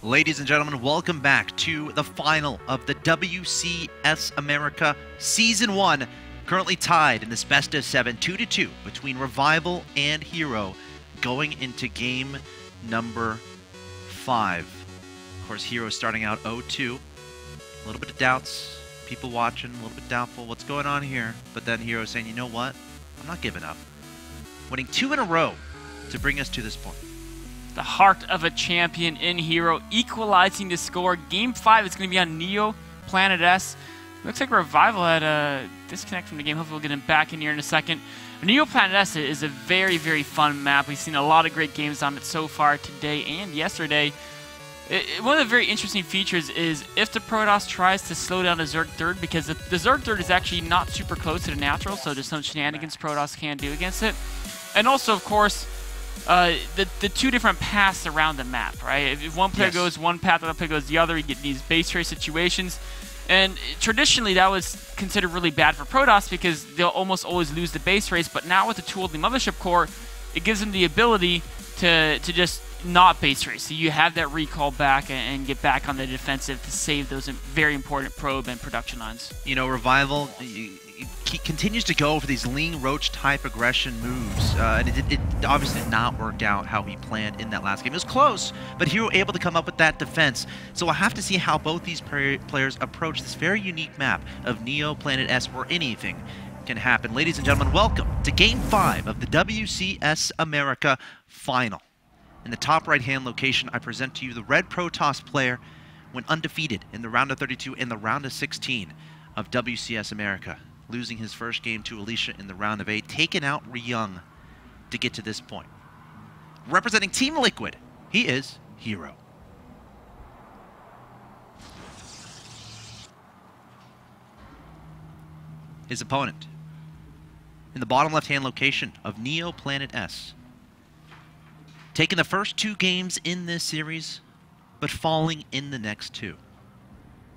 Ladies and gentlemen, welcome back to the final of the WCS America Season 1. Currently tied in this best of 7, 2-2 between Revival and Hero going into game number 5. Of course, Hero starting out 0-2. A little bit of doubts, people watching, a little bit doubtful what's going on here. But then Hero saying, you know what? I'm not giving up. Winning 2 in a row to bring us to this point. The heart of a champion in Hero, equalizing the score. Game 5 is going to be on Neo Planet S. Looks like Revival had a disconnect from the game. Hopefully we'll get him back in here in a second. Neo Planet S is a very, very fun map. We've seen a lot of great games on it so far today and yesterday. One of the very interesting features is if the Protoss tries to slow down the Zerg Third, because the Zerg Third is actually not super close to the natural, so there's some shenanigans Protoss can do against it. And also, of course, the two different paths around the map, right? If one player goes one path, the other player goes the other, you get these base race situations. And traditionally, that was considered really bad for Protoss because they'll almost always lose the base race. But now with the tool of the Mothership Core, it gives them the ability to just not base race. So you have that recall back and get back on the defensive to save those very important probe and production lines. You know, Revival he continues to go for these lean roach type aggression moves, and it obviously did not work out how he planned in that last game. It was close, but Hero able to come up with that defense. So we'll have to see how both these players approach this very unique map of Neo Planet S, where anything can happen. Ladies and gentlemen, welcome to Game 5 of the WCS America Final. In the top right-hand location, I present to you the Red Protoss player went undefeated in the round of 32 and the round of 16 of WCS America, losing his first game to Alicia in the round of 8, taking out Ryung to get to this point. Representing Team Liquid, he is Hero. His opponent, in the bottom left-hand location of Neo Planet S, taking the first 2 games in this series, but falling in the next 2.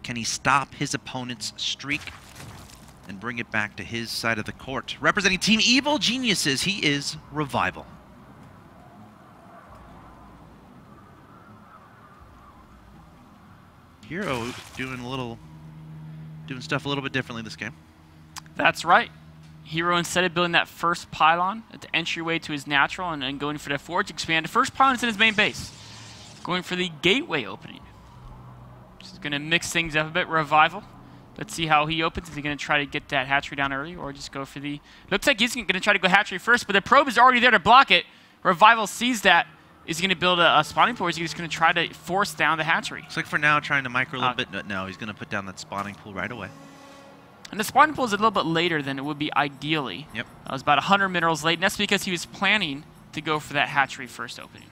Can he stop his opponent's streak and bring it back to his side of the court? Representing Team Evil Geniuses, he is Revival. Hero doing stuff a little bit differently this game. That's right. Hero, instead of building that first pylon at the entryway to his natural and going for the forge expand, the first pylon is in his main base. Going for the gateway opening. This is going to mix things up a bit. Revival. Let's see how he opens. Is he going to try to get that hatchery down early or just go for the... Looks like he's going to try to go hatchery first, but the probe is already there to block it. Revival sees that. Is he going to build a spawning pool, or is he just going to try to force down the hatchery? Looks like for now trying to micro a little bit. No, he's going to put down that spawning pool right away. And the spawning pool is a little bit later than it would be ideally. Yep. It was about 100 minerals late, and that's because he was planning to go for that hatchery first opening.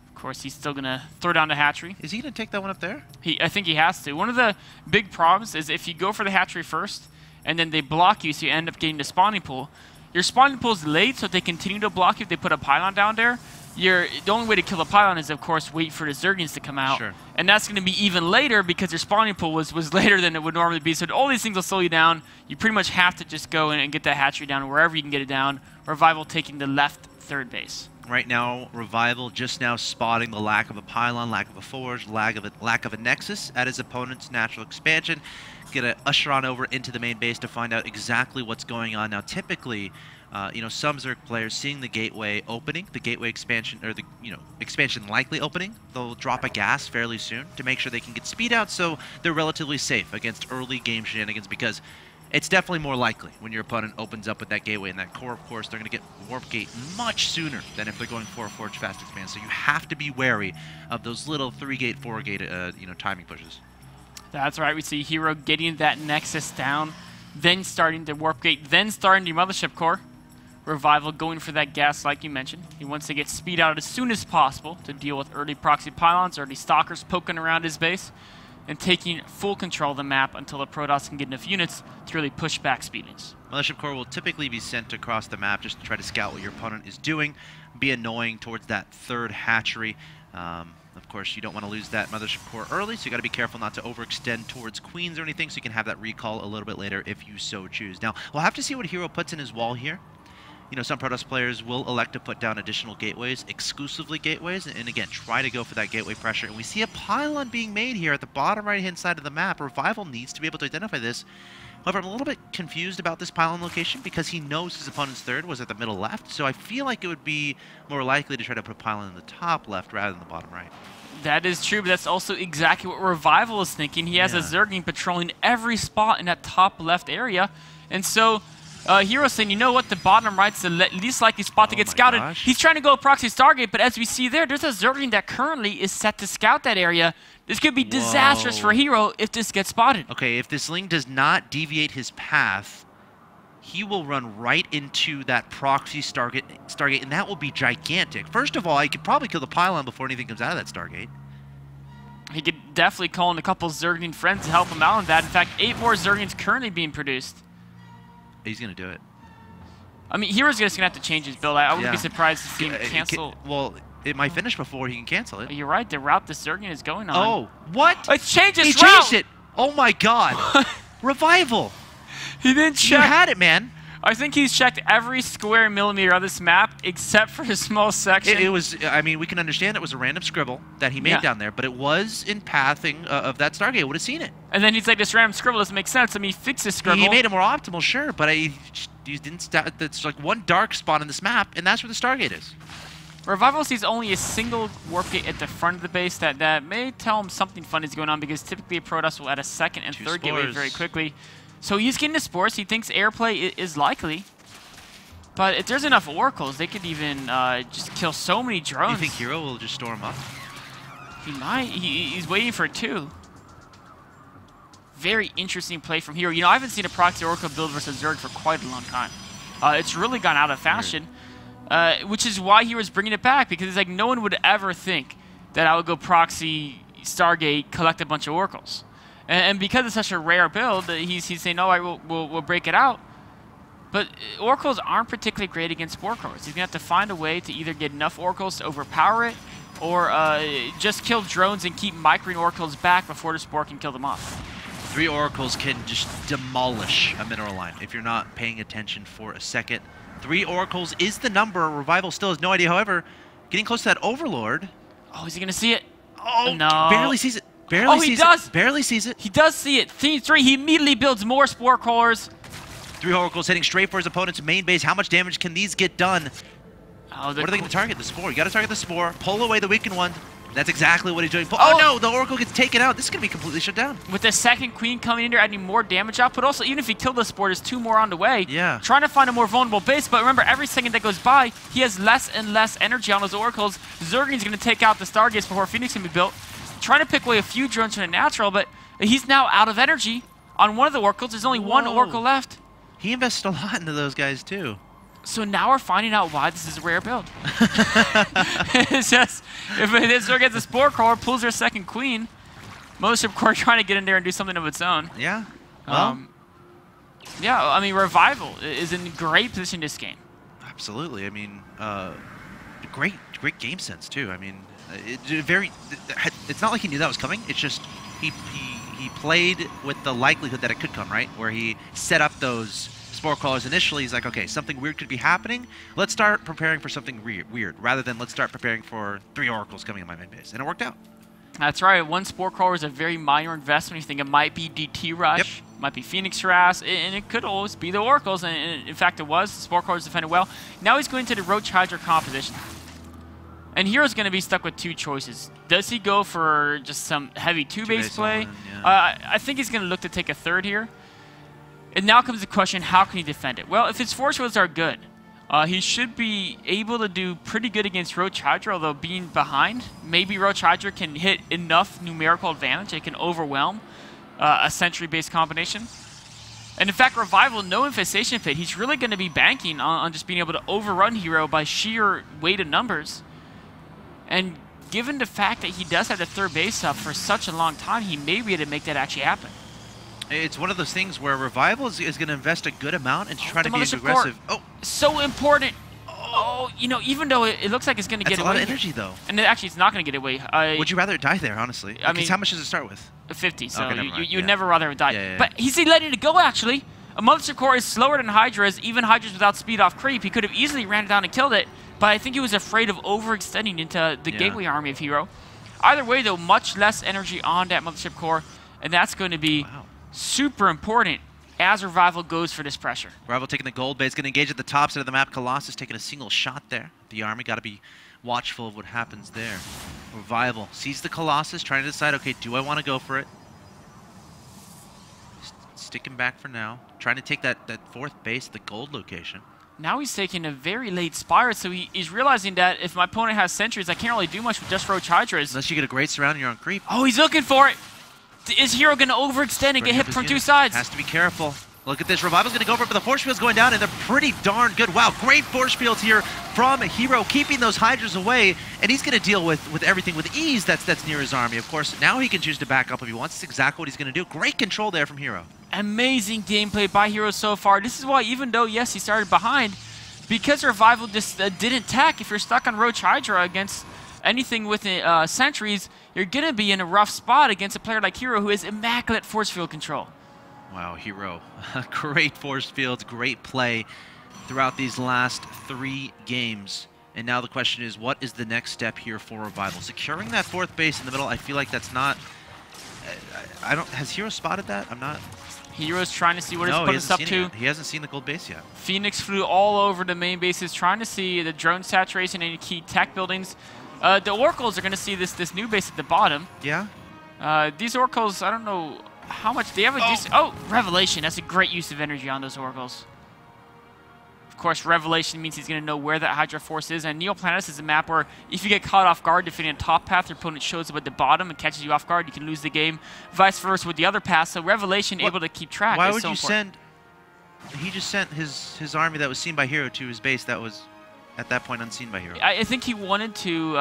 Of course, he's still going to throw down the hatchery. Is he going to take that one up there? I think he has to. One of the big problems is if you go for the hatchery first, and then they block you, so you end up getting the spawning pool. Your spawning pool is late, so if they continue to block you, if they put a pylon down there, the only way to kill a pylon is, of course, wait for the Zergians to come out. Sure. And that's going to be even later because your spawning pool was later than it would normally be. So all these things will slow you down. You pretty much have to just go and get that hatchery down wherever you can get it down. Revival taking the left third base. Right now, Revival just now spotting the lack of a pylon, lack of a forge, lack of a nexus at his opponent's natural expansion. Gonna usher on over into the main base to find out exactly what's going on. Now, typically, you know, some Zerg players seeing the gateway opening, the gateway expansion, or the expansion likely opening, they'll drop a gas fairly soon to make sure they can get speed out, so they're relatively safe against early game shenanigans, because it's definitely more likely when your opponent opens up with that gateway and that core. Of course, they're going to get warp gate much sooner than if they're going for a forge fast expand. So you have to be wary of those little 3-gate, 4-gate, timing pushes. That's right. We see Hero getting that nexus down, then starting the warp gate, then starting the Mothership Core. Revival going for that gas, like you mentioned. He wants to get speed out as soon as possible to deal with early proxy pylons, early stalkers poking around his base, and taking full control of the map until the Protoss can get enough units to really push back speedings. Mothership Core will typically be sent across the map just to try to scout what your opponent is doing, be annoying towards that third hatchery. Of course, you don't want to lose that Mothership Core early, so you got to be careful not to overextend towards Queens or anything, so you can have that recall a little bit later if you so choose. Now, we'll have to see what Hero puts in his wall here. you know, some Protoss players will elect to put down additional gateways, exclusively gateways, and again, try to go for that gateway pressure. And we see a pylon being made here at the bottom right-hand side of the map. Revival needs to be able to identify this. However, I'm a little bit confused about this pylon location because he knows his opponent's third was at the middle left, so I feel like it would be more likely to try to put a pylon in the top left rather than the bottom right. That is true, but that's also exactly what Revival is thinking. He has a Zergling patrolling every spot in that top left area, and so Hero's saying, you know what, the bottom right's the least likely spot to get scouted. Gosh. He's trying to go proxy Stargate, but as we see there's a Zergling that currently is set to scout that area. This could be disastrous for Hero if this gets spotted. Okay, if this Ling does not deviate his path, he will run right into that proxy Stargate, and that will be gigantic. First of all, he could probably kill the pylon before anything comes out of that Stargate. He could definitely call in a couple Zergling friends to help him out on that. In fact, 8 more Zerglings currently being produced. He's going to do it. I mean, Hero's just going to have to change his build. I wouldn't be surprised to see him cancel. Well, it might finish before he can cancel it. You're right. The route the Zergling is going on. Oh, what? It's changed his route. He changed it. Oh, my God. Revival. He didn't check. You had it, man. I think he's checked every square millimeter of this map except for a small section. It was, I mean, we can understand it was a random scribble that he made down there, but it was in pathing of that Stargate. Would have seen it. And then he's like, this random scribble doesn't make sense. I mean, he fixed this scribble. He made it more optimal, sure, but he didn't start. That's like one dark spot on this map, and that's where the Stargate is. Revival sees only a single warp gate at the front of the base that may tell him something fun is going on, because typically a Protoss will add a second and third gateway very quickly. So he's getting the spores. He thinks airplay is likely. But if there's enough oracles, they could even just kill so many drones. You think Hero will just storm up? He might. He's waiting for 2. Very interesting play from Hero. You know, I haven't seen a proxy oracle build versus Zerg for quite a long time. It's really gone out of fashion, which is why Hero's bringing it back, because it's like no one would ever think that I would go proxy Stargate, collect a bunch of oracles. And because it's such a rare build, he's saying, all right, we'll break it out. But oracles aren't particularly great against spore cores. He's going to have to find a way to either get enough oracles to overpower it, or just kill drones and keep microing oracles back before the spore can kill them off. 3 oracles can just demolish a mineral line if you're not paying attention for a second. 3 oracles is the number. Revival still has no idea. However, getting close to that Overlord. Oh, is he going to see it? Oh, no. Barely sees it. Barely he does. Barely sees it. He does see it. Scene 3, he immediately builds more spore cores. 3 oracles heading straight for his opponent's main base. How much damage can these get done? Oh, what are they going to target? The spore. You got to target the spore. Pull away the weakened one. That's exactly what he's doing. Oh no, the oracle gets taken out. This is going to be completely shut down. With the second queen coming in there, adding more damage output. Also, even if he killed the spore, there's 2 more on the way. Yeah. Trying to find a more vulnerable base, but remember, every second that goes by, he has less and less energy on those oracles. Zergling's going to take out the Stargates before Phoenix can be built. Trying to pick away a few drones from the natural, but he's now out of energy on one of the oracles. There's only 1 oracle left. He invested a lot into those guys, too. So now we're finding out why this is a rare build. It's just, if this Zerg gets a spore core, pulls their second queen, Mothership Core trying to get in there and do something of its own. Yeah. Well. Yeah, I mean, Revival is in great position this game. Absolutely. I mean, great game sense, too. I mean, it's not like he knew that was coming. It's just he played with the likelihood that it could come, right? Where he set up those spore callers initially. He's like, okay, something weird could be happening. Let's start preparing for something weird, rather than let's start preparing for 3 oracles coming in my main base. And it worked out. That's right. 1 spore caller is a very minor investment. You think it might be DT Rush, might be Phoenix Harass, and it could always be the oracles. And in fact, it was. The spore callers defended well. Now he's going to the Roach Hydra composition. And Hero's going to be stuck with 2 choices. Does he go for just some heavy 2-base play? I think he's going to look to take a 3rd here. And now comes the question, how can he defend it? Well, if his force fields are good, he should be able to do pretty good against Roach Hydra, although being behind, maybe Roach Hydra can hit enough numerical advantage. It can overwhelm a Sentry-based combination. And in fact, Revival, no infestation fit. He's really going to be banking on just being able to overrun Hero by sheer weight of numbers. And given the fact that he does have the 3rd base up for such a long time, he may be able to make that actually happen. It's one of those things where Revival is going to invest a good amount and try to be aggressive. Oh, so important. Oh, you know, even though it looks like it's going to get away. That's a lot of energy, though. And actually, it's not going to get away. Would you rather it die there, honestly? I mean, how much does it start with? 50, so okay, you'd never rather it die. Yeah. But he's letting it go, actually. A Mothership Core is slower than Hydra's, even Hydra's without speed off creep. He could have easily ran it down and killed it, but I think he was afraid of overextending into the Gateway Army of Hero. Either way, though, much less energy on that Mothership Core, and that's going to be super important as Revival goes for this pressure. Revival taking the gold base, going to engage at the top side of the map. Colossus taking a single shot there. The Army got to be watchful of what happens there. Revival sees the Colossus, trying to decide, okay, do I want to go for it? Sticking back for now. Trying to take that fourth base, the gold location. Now he's taking a very late Spire, so he's realizing that if my opponent has sentries, I can't really do much with just Roach Hydras. Unless you get a great surround and you're on creep. Oh, he's looking for it. Is Hero going to overextend and get hit from two sides? Has to be careful. Look at this. Revival's going to go for it, but the force field's going down, and they're pretty darn good. Wow, great force fields here from Hero, keeping those Hydras away, and he's going to deal with everything with ease that's near his army. Of course, now he can choose to back up if he wants. That's exactly what he's going to do. Great control there from Hero. Amazing gameplay by Hero so far. This is why, even though, yes, he started behind, because Revival just didn't tack, if you're stuck on Roach Hydra against anything with sentries, you're going to be in a rough spot against a player like Hero who has immaculate force field control. Wow, Hero. Great force fields, great play throughout these last 3 games. And now the question is, what is the next step here for Revival? Securing that fourth base in the middle, I feel like that's not... Has Hero spotted that? I'm not... Hero's trying to see what it's put us up to. He hasn't seen the gold base yet. Phoenix flew all over the main bases, trying to see the drone saturation and key tech buildings. The Oracles are going to see this new base at the bottom. Yeah. These Oracles, I don't know how much they have a decent... Oh, Revelation. That's a great use of energy on those Oracles. Of course, Revelation means he's going to know where that Hydra Force is, and Neoplanetus is a map where if you get caught off guard defending a top path, your opponent shows up at the bottom and catches you off guard, you can lose the game. Vice versa with the other path, so Revelation able to keep track. Why would you send... He just sent his army that was seen by Hero to his base that was, at that point, unseen by Hero. I think he wanted to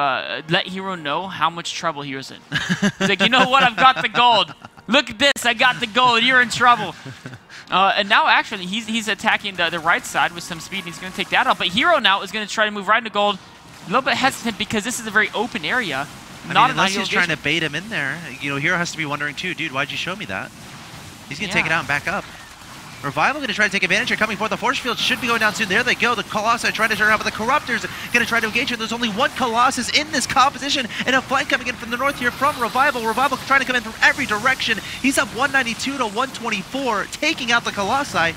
let Hero know how much trouble he was in. He's like, you know what? I've got the gold. Look at this. I got the gold. You're in trouble. And now, actually, he's attacking the right side with some speed, and he's going to take that out. But Hero now is going to try to move right into gold. A little bit hesitant because this is a very open area. Unless he's trying to bait him in there. You know, Hero has to be wondering, too, dude, why'd you show me that? He's going to take it out and back up. Revival going to try to take advantage here, coming forward. The force field should be going down soon. There they go. The Colossi trying to turn around, but the Corruptors going to try to engage here. There's only one Colossus in this composition, and a flank coming in from the north here from Revival. Revival trying to come in from every direction. He's up 192 to 124, taking out the Colossi.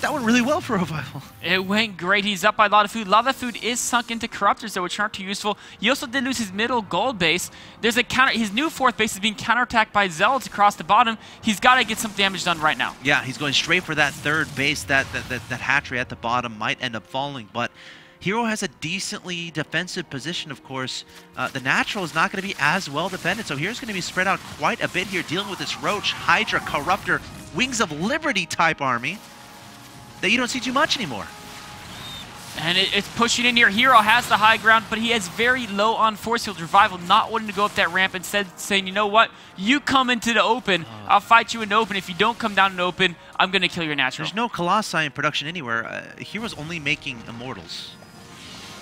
That went really well for Revival. It went great. He's up by a lot of food. A lot of that food is sunk into Corruptors, though, which aren't too useful. He also did lose his middle gold base. There's a counter. His new fourth base is being counterattacked by Zealots across the bottom. He's got to get some damage done right now. Yeah, he's going straight for that third base. That hatchery at the bottom might end up falling, but Hero has a decently defensive position, of course. The natural is not going to be as well defended, so Hero's going to be spread out quite a bit here, dealing with this Roach, Hydra, Corruptor, Wings of Liberty type army that you don't see too much anymore. And it's pushing in here. Hero has the high ground, but he has very low on force field. Revival not wanting to go up that ramp, instead saying, you know what, you come into the open, I'll fight you in the open. If you don't come down in the open, I'm going to kill your natural. There's no Colossi in production anywhere. Hero's only making Immortals.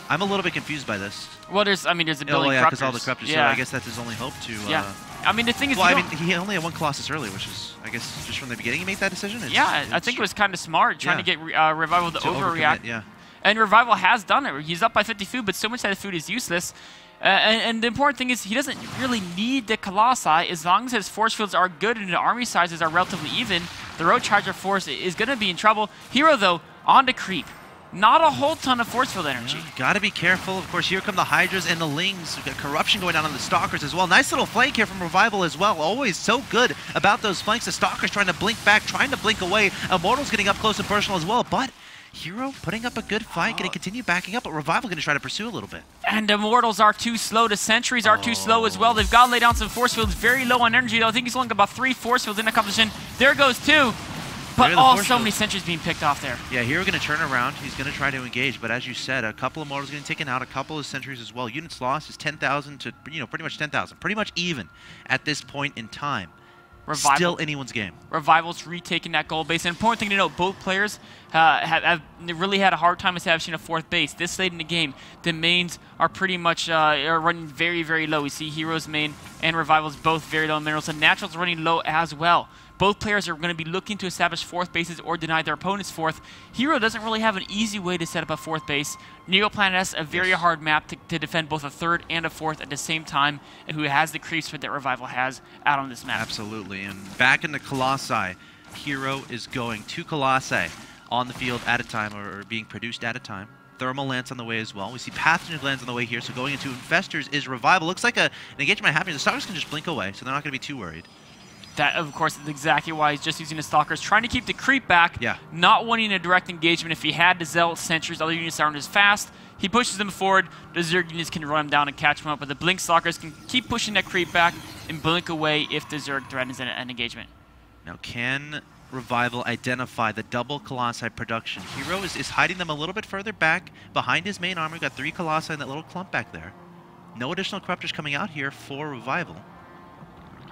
I'm a little bit confused by this. Well, there's a billion Corruptors. Because all the Corruptors, so I guess that's his only hope to... Yeah. I mean, the thing is... Well, I mean, he only had one Colossus early, which is, I guess, just from the beginning he made that decision? I think it was kind of smart, trying to get Revival to overreact. Yeah. And Revival has done it. He's up by 50 food, but so much of that food is useless. And the important thing is he doesn't really need the Colossi. As long as his force fields are good and the army sizes are relatively even, the Roach Hydra force is going to be in trouble. Hero, though, on to creep. Not a whole ton of force field energy. Got to be careful. Of course, here come the Hydras and the Lings. We've got Corruption going down on the Stalkers as well. Nice little flank here from Revival as well. Always so good about those flanks. The Stalkers trying to blink back, trying to blink away. Immortals getting up close and personal as well. But Hero putting up a good fight, going to continue backing up, but Revival going to try to pursue a little bit. And Immortals are too slow. The Sentries are too slow as well. They've got to lay down some force fields. Very low on energy, though. I think he's only got about 3 force fields in the composition. There goes 2. But so many sentries being picked off there. Yeah, Hero going to turn around. He's going to try to engage, but as you said, a couple of Immortals getting taken out, a couple of sentries as well. Units lost is 10,000 to, pretty much 10,000. Pretty much even at this point in time. Revival. Still anyone's game. Revival's retaking that gold base. And important thing to note, both players have really had a hard time establishing a 4th base. This late in the game, the mains are pretty much are running very, very low. We see Hero's main and Revival's both very low in minerals. And Natural's running low as well. Both players are going to be looking to establish fourth bases or deny their opponent's fourth. Hero doesn't really have an easy way to set up a fourth base. Neoplanet S, a very hard map to defend both a third and a fourth at the same time, and who has the creep spread that Revival has out on this map. Absolutely. And back into Colossi, Hero is going 2 Colossi on the field at a time, or being produced at a time. Thermal Lance on the way as well. We see Pathogen Glands on the way here, so going into Infestors is Revival. Looks like an engagement happening. The Stalkers can just blink away, so they're not going to be too worried. That, of course, is exactly why he's just using the Stalkers, trying to keep the creep back, not wanting a direct engagement. If he had the Zealot, Sentries, other units aren't as fast, he pushes them forward. The Zerg units can run him down and catch him up, but the Blink Stalkers can keep pushing that creep back and blink away if the Zerg threatens an engagement. Now, can Revival identify the double Colossi production? Hero is hiding them a little bit further back behind his main armor. Got 3 Colossi in that little clump back there. No additional Corruptors coming out here for Revival.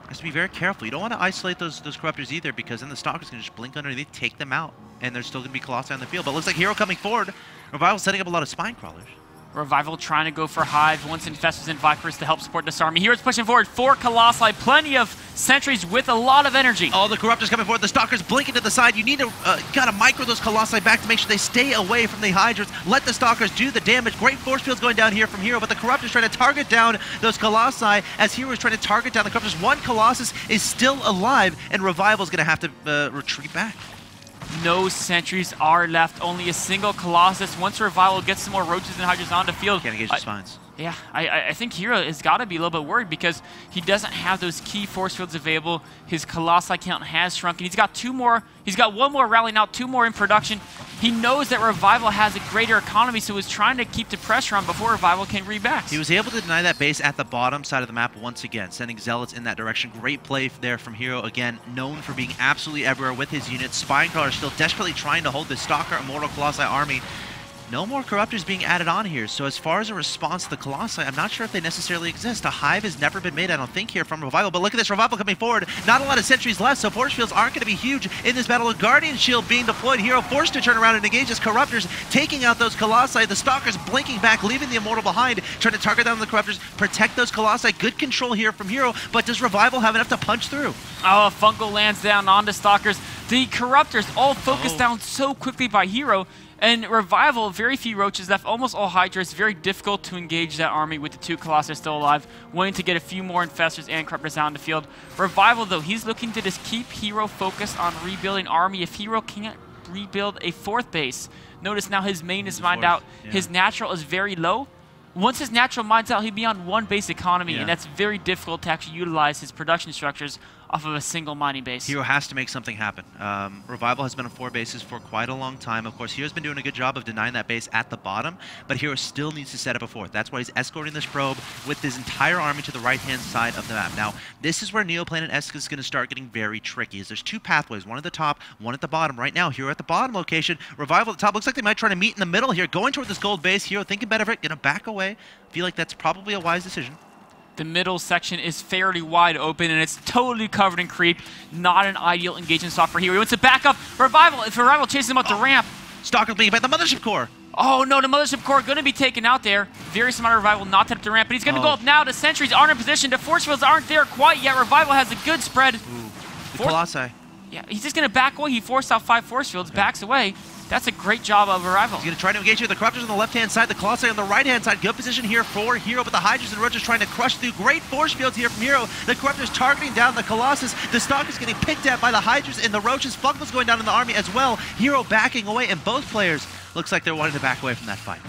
Has to be very careful. You don't want to isolate those Corruptors either, because then the Stalkers can just blink underneath, take them out, and there's still going to be Colossi on the field. But it looks like Hero coming forward. Revival setting up a lot of Spine Crawlers. Revival trying to go for Hive, once Infestors and Vipers to help support this army. Hero's pushing forward 4 Colossi, plenty of Sentries with a lot of energy. Oh, the Corruptors coming forward, the Stalkers blinking to the side. You need to gotta micro those Colossi back to make sure they stay away from the Hydras. Let the Stalkers do the damage. Great force fields going down here from Hero, but the Corruptors trying to target down those Colossi as Hero is trying to target down the Corruptors. 1 Colossus is still alive, and Revival's gonna have to retreat back. No Sentries are left, only a single Colossus. Once Revival gets some more Roaches and Hydras on the field. Can't engage the Spines. Yeah, I think Hero has got to be a little bit worried because he doesn't have those key force fields available. His Colossi count has shrunken. He's got 2 more. He's got 1 more rally now, 2 more in production. He knows that Revival has a greater economy, so he's trying to keep the pressure on before Revival can rebacks. He was able to deny that base at the bottom side of the map once again, sending Zealots in that direction. Great play there from Hero, again, known for being absolutely everywhere with his units. Spinecrawler still desperately trying to hold the Stalker Immortal Colossi army. No more Corruptors being added on here, so as far as a response to the Colossi, I'm not sure if they necessarily exist. A Hive has never been made, I don't think, here from Revival, but look at this, Revival coming forward. Not a lot of Sentries left, so force fields aren't going to be huge in this battle. A Guardian Shield being deployed. Hero forced to turn around and engage his Corruptors, taking out those Colossi. The Stalkers blinking back, leaving the Immortal behind, trying to target down the Corruptors, protect those Colossi. Good control here from Hero, but does Revival have enough to punch through? Oh, Fungal lands down on the Stalkers. The Corruptors all focused down so quickly by Hero. And Revival, very few Roaches left, almost all Hydras. Very difficult to engage that army with the 2 Colossi still alive, wanting to get a few more Infestors and Corruptors out on the field. Revival, though, he's looking to just keep Hero focused on rebuilding army. If Hero can't rebuild a 4th base, notice now his main is mined out. Yeah. His natural is very low. Once his natural mines out, he'll be on 1 base economy, and that's very difficult to actually utilize his production structures off of a single mining base. Hero has to make something happen. Revival has been on 4 bases for quite a long time. Of course, Hero's been doing a good job of denying that base at the bottom, but Hero still needs to set up a 4th. That's why he's escorting this probe with his entire army to the right-hand side of the map. Now, this is where Neoplanet S is going to start getting very tricky. There's 2 pathways, one at the top, one at the bottom. Right now, Hero at the bottom location, Revival at the top. Looks like they might try to meet in the middle here, going toward this gold base. Hero thinking better of it, going to back away. Feel like that's probably a wise decision. The middle section is fairly wide open, and it's totally covered in creep. Not an ideal engagement spot for Hero. He wants to back up. Revival, if Revival chases him up the ramp. Stalker being back the Mothership Core. Oh, no, the Mothership Core going to be taken out there. Very smart Revival not to up the ramp, but he's going to go up now. The Sentries aren't in position. The force fields aren't there quite yet. Revival has a good spread. The Colossi. Yeah, he's just going to back away. He forced out 5 force fields, backs away. That's a great job of Revival. He's going to try to engage here. The Corruptors on the left-hand side, the Colossi on the right-hand side. Good position here for Hero, but the Hydras and Roaches trying to crush through. Great force fields here from Hero. The Corruptors targeting down the Colossus. The Stalkers getting picked at by the Hydras and the Roaches. Fungal's going down in the army as well. Hero backing away, and both players looks like they're wanting to back away from that fight.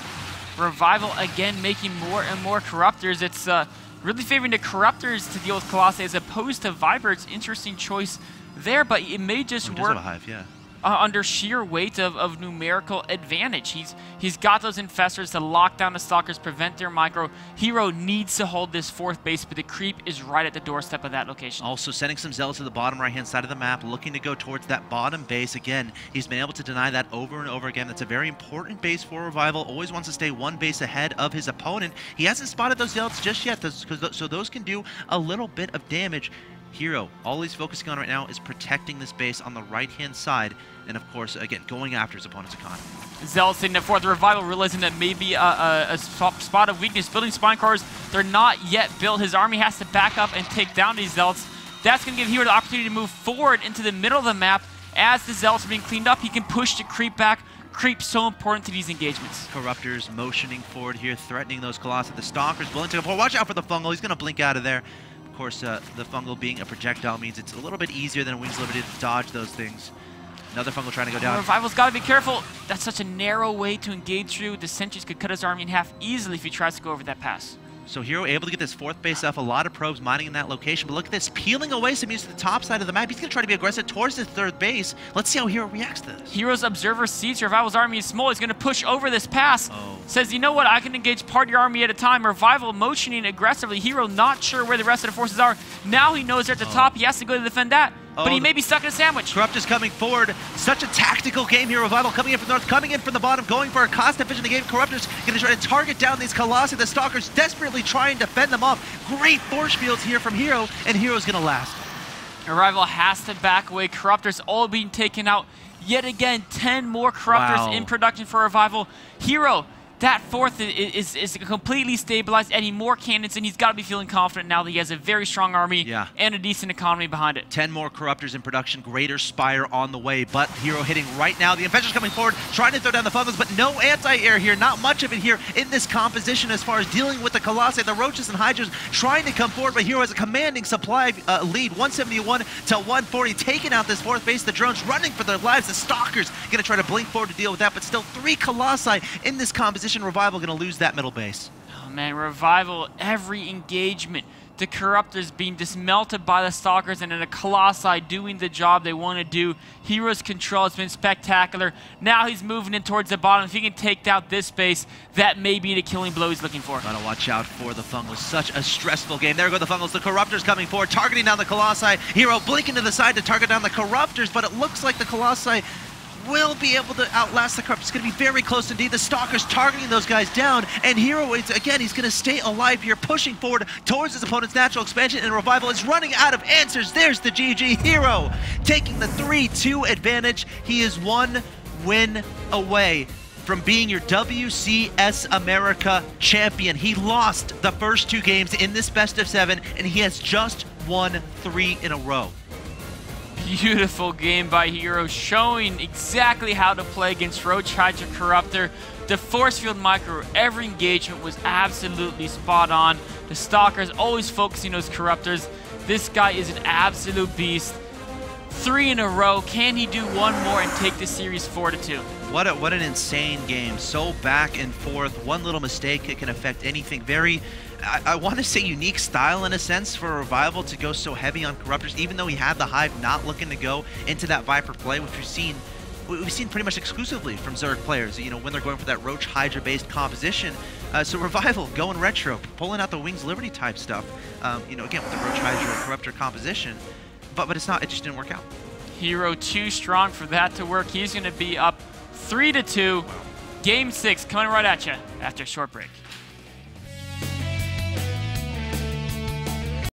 Revival, again, making more and more Corruptors. It's really favoring the Corruptors to deal with Colossi as opposed to Vipers. Interesting choice there, but it may just work. Does have a Hive, yeah. Under sheer weight of numerical advantage. He's got those Infestors to lock down the Stalkers, prevent their micro. Hero needs to hold this 4th base, but the creep is right at the doorstep of that location. Also sending some Zealots to the bottom right-hand side of the map, looking to go towards that bottom base. Again, he's been able to deny that over and over again. That's a very important base for Revival. Always wants to stay 1 base ahead of his opponent. He hasn't spotted those Zealots just yet, so those can do a little bit of damage. Hero, all he's focusing on right now is protecting this base on the right-hand side, and of course, again, going after his opponent's economy. Zealot sitting at 4th. Revival realizing that maybe a spot of weakness. Building Spine Crawlers, they're not yet built. His army has to back up and take down these Zealots. That's going to give Hero the opportunity to move forward into the middle of the map. As the Zealots are being cleaned up, he can push to creep back. Creep so important to these engagements. Corruptors motioning forward here, threatening those Colossi. The Stalker's willing to go forward. Watch out for the Fungal. He's going to blink out of there. Of course, the Fungal being a projectile means it's a little bit easier than a Wings Liberty to dodge those things. Another Fungal trying to go down. Revival's got to be careful. That's such a narrow way to engage through. The Sentries could cut his army in half easily if he tries to go over that pass. So Hero able to get this fourth base off. A lot of probes mining in that location. But look at this, peeling away some units to the top side of the map. He's going to try to be aggressive towards his third base. Let's see how Hero reacts to this. Hero's observer sees Revival's army is small. He's going to push over this pass. Says, you know what, I can engage part of your army at a time. Revival motioning aggressively. Hero not sure where the rest of the forces are. Now he knows they're at the top. He has to go to defend that. But he may be stuck in a sandwich. Corrupt is coming forward. Such a tactical game here. Revival coming in from the north, coming in from the bottom, going for a cost-efficient game. Corrupt is going to try to target down these Colossi. The Stalkers desperately trying to fend them off. Great force fields here from Hero, and Hero's going to last. Revival has to back away. Corruptors all being taken out. Yet again, 10 more Corruptors in production for Revival. Hero, that fourth is completely stabilized, adding more cannons, and he's got to be feeling confident now that he has a very strong army and a decent economy behind it. 10 more Corruptors in production, Greater Spire on the way, but Hero hitting right now. The Infester's coming forward, trying to throw down the Fungals, but no anti-air here, not much of it here in this composition as far as dealing with the Colossi. The Roaches and Hydras trying to come forward, but Hero has a commanding supply lead, 171 to 140, taking out this fourth base. The drones running for their lives. The Stalkers going to try to blink forward to deal with that, but still 3 Colossi in this composition. Revival going to lose that middle base. Oh man, Revival, every engagement, the Corruptors being dismelted by the Stalkers and then the Colossi doing the job they want to do. Hero's control has been spectacular. Now he's moving in towards the bottom. If he can take out this base, that may be the killing blow he's looking for. Gotta watch out for the Fungals. Such a stressful game. There go the Fungals. The Corruptors coming forward, targeting down the Colossi. Hero blinking to the side to target down the Corruptors, but it looks like the Colossi will be able to outlast the Corruptors. It's going to be very close indeed. The Stalkers targeting those guys down, and Hero, again, he's going to stay alive here, pushing forward towards his opponent's natural expansion, and Revival is running out of answers. There's the GG. Hero taking the 3-2 advantage. He is 1 win away from being your WCS America champion. He lost the first 2 games in this best of 7, and he has just won 3 in a row. Beautiful game by Hero, showing exactly how to play against Roach, Hydra, Corruptor. The force field micro, every engagement was absolutely spot on. The Stalkers always focusing those Corruptors. This guy is an absolute beast. 3 in a row. Can he do 1 more and take the series 4-2? What an insane game. So back and forth. One little mistake, it can affect anything. Very, I want to say, unique style in a sense for Revival to go so heavy on Corruptors, even though he had the Hive not looking to go into that Viper play, which we've seen pretty much exclusively from Zerg players, you know, when they're going for that Roach Hydra based composition. So Revival going retro, pulling out the Wings Liberty type stuff, you know, again with the Roach Hydra Corruptor composition, but it's not, it just didn't work out. Hero too strong for that to work. He's going to be up 3-2. Game 6 coming right at you after a short break.